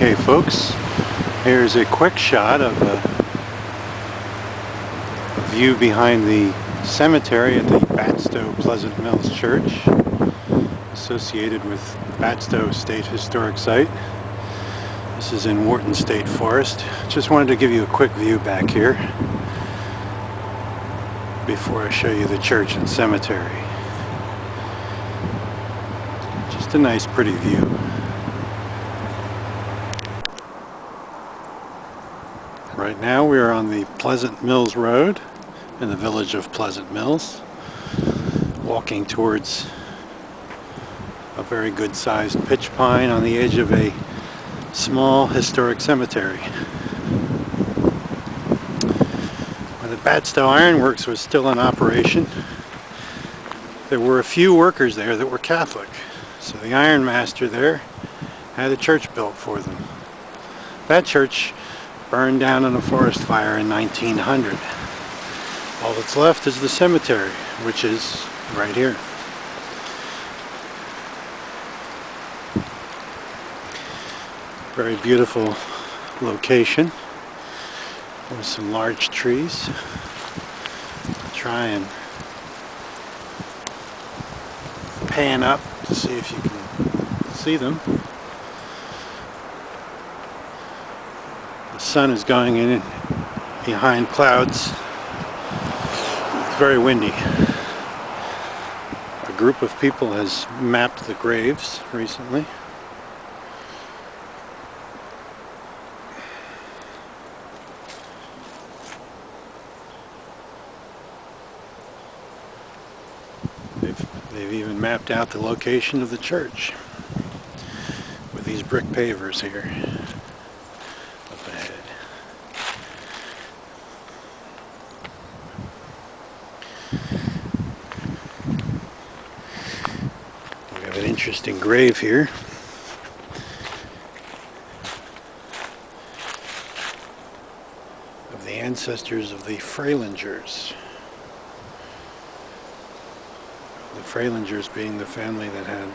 Okay folks, here's a quick shot of a view behind the cemetery at the Batsto Pleasant Mills Church, associated with Batsto State Historic Site. This is in Wharton State Forest. Just wanted to give you a quick view back here before I show you the church and cemetery. Just a nice pretty view. Right now we are on the Pleasant Mills Road in the village of Pleasant Mills, walking towards a very good sized pitch pine on the edge of a small historic cemetery. When the Batsto Ironworks was still in operation, there were a few workers there that were Catholic, so the ironmaster there had a church built for them. That church burned down in a forest fire in 1900. All that's left is the cemetery, which is right here. Very beautiful location with some large trees. I'll try and pan up to see if you can see them. The sun is going in behind clouds. It's very windy. A group of people has mapped the graves recently. They've even mapped out the location of the church with these brick pavers here up ahead. We have an interesting grave here. Of the ancestors of the Freilingers. The Freilingers being the family that had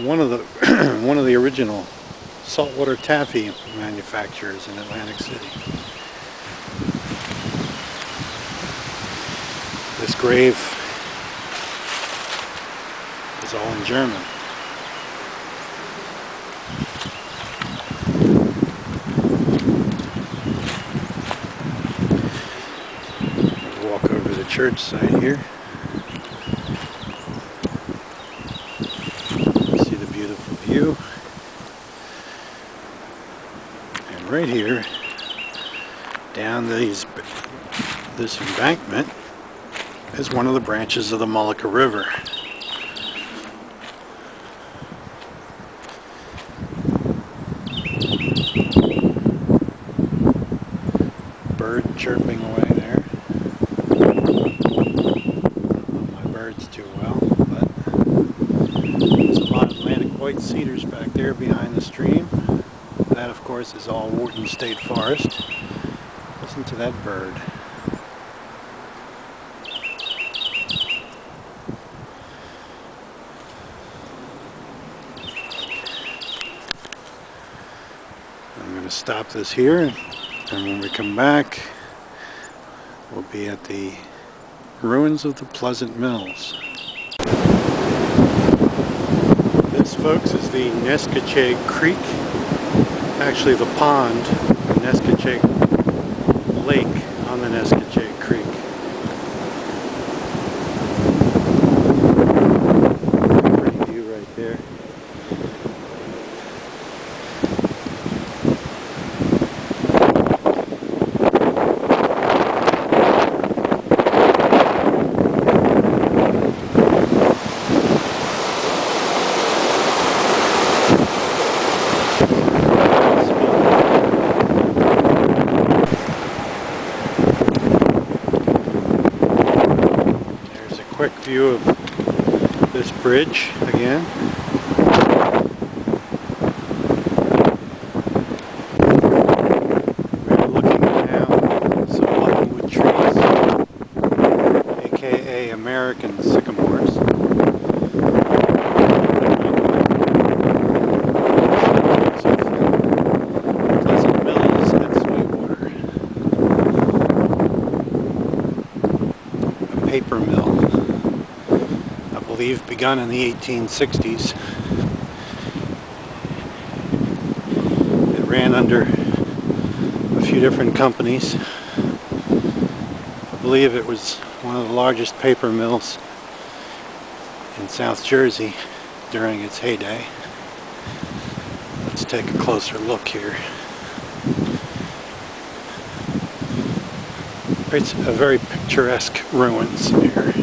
one of the original saltwater taffy manufacturers in Atlantic City. This grave is all in German. Walk over the church site here. See the beautiful view. And right here, down this embankment, is one of the branches of the Mullica River. Bird chirping away there. Too well, but there's a lot of Atlantic white cedars back there behind the stream. That, of course, is all Wharton State Forest. Listen to that bird. I'm going to stop this here, and when we come back, we'll be at the ruins of the Pleasant Mills. This, folks, is the Nescochague Creek. Actually, the pond, the Nescochague Lake on the Nescochague Creek. Pretty view right there. Quick view of this bridge again. We're looking down some buttonwood trees, aka American sycamores. paper mill, I believe begun in the 1860s. It ran under a few different companies. I believe it was one of the largest paper mills in South Jersey during its heyday. Let's take a closer look here. It's a very picturesque ruins here.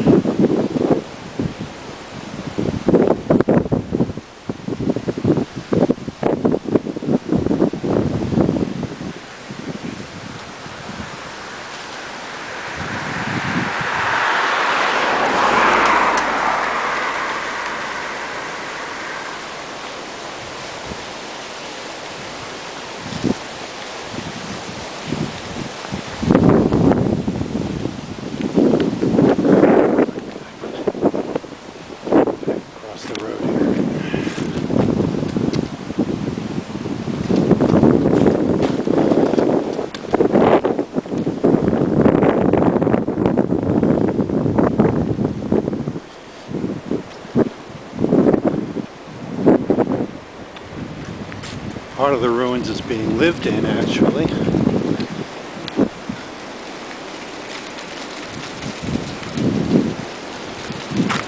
Part of the ruins is being lived in, actually.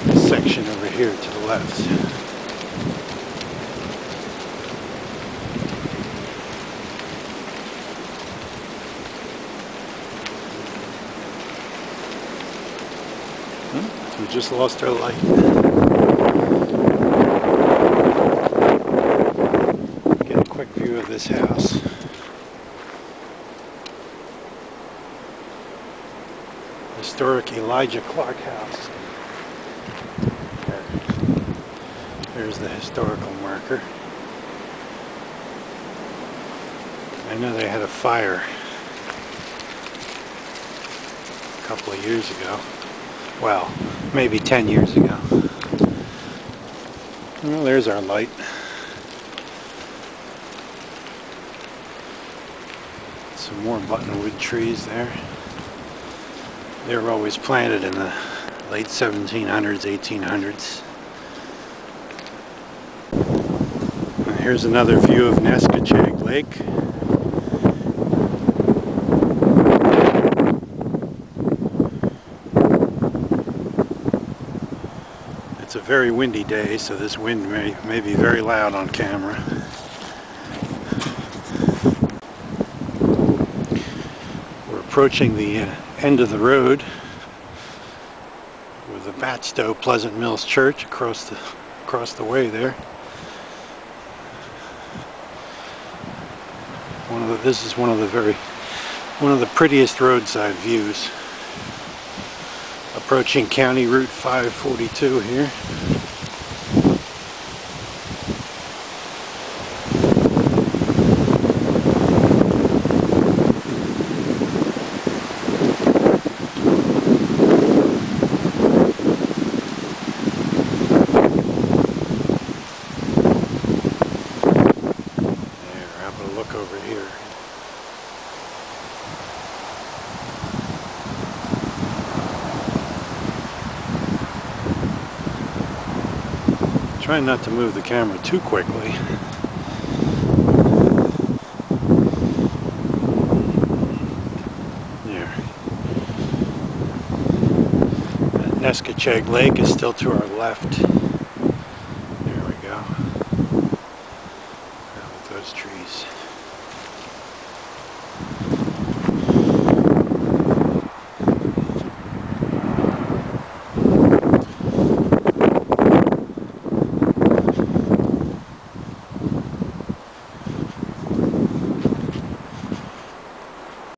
This section over here to the left. We just lost our light. Quick view of this house. Historic Elijah Clark house. There's the historical marker. I know they had a fire a couple of years ago. Well, maybe 10 years ago. Well, there's our light. Some more buttonwood trees there. They were always planted in the late 1700s, 1800s. And here's another view of Nescochague Lake. It's a very windy day, so this wind may be very loud on camera. Approaching the end of the road with the Batsto Pleasant Mills Church across the way there. This is one of the prettiest roadside views. Approaching County Route 542 here. Look over here. Trying not to move the camera too quickly. There. That Nescochague Lake is still to our left. There we go. With those trees.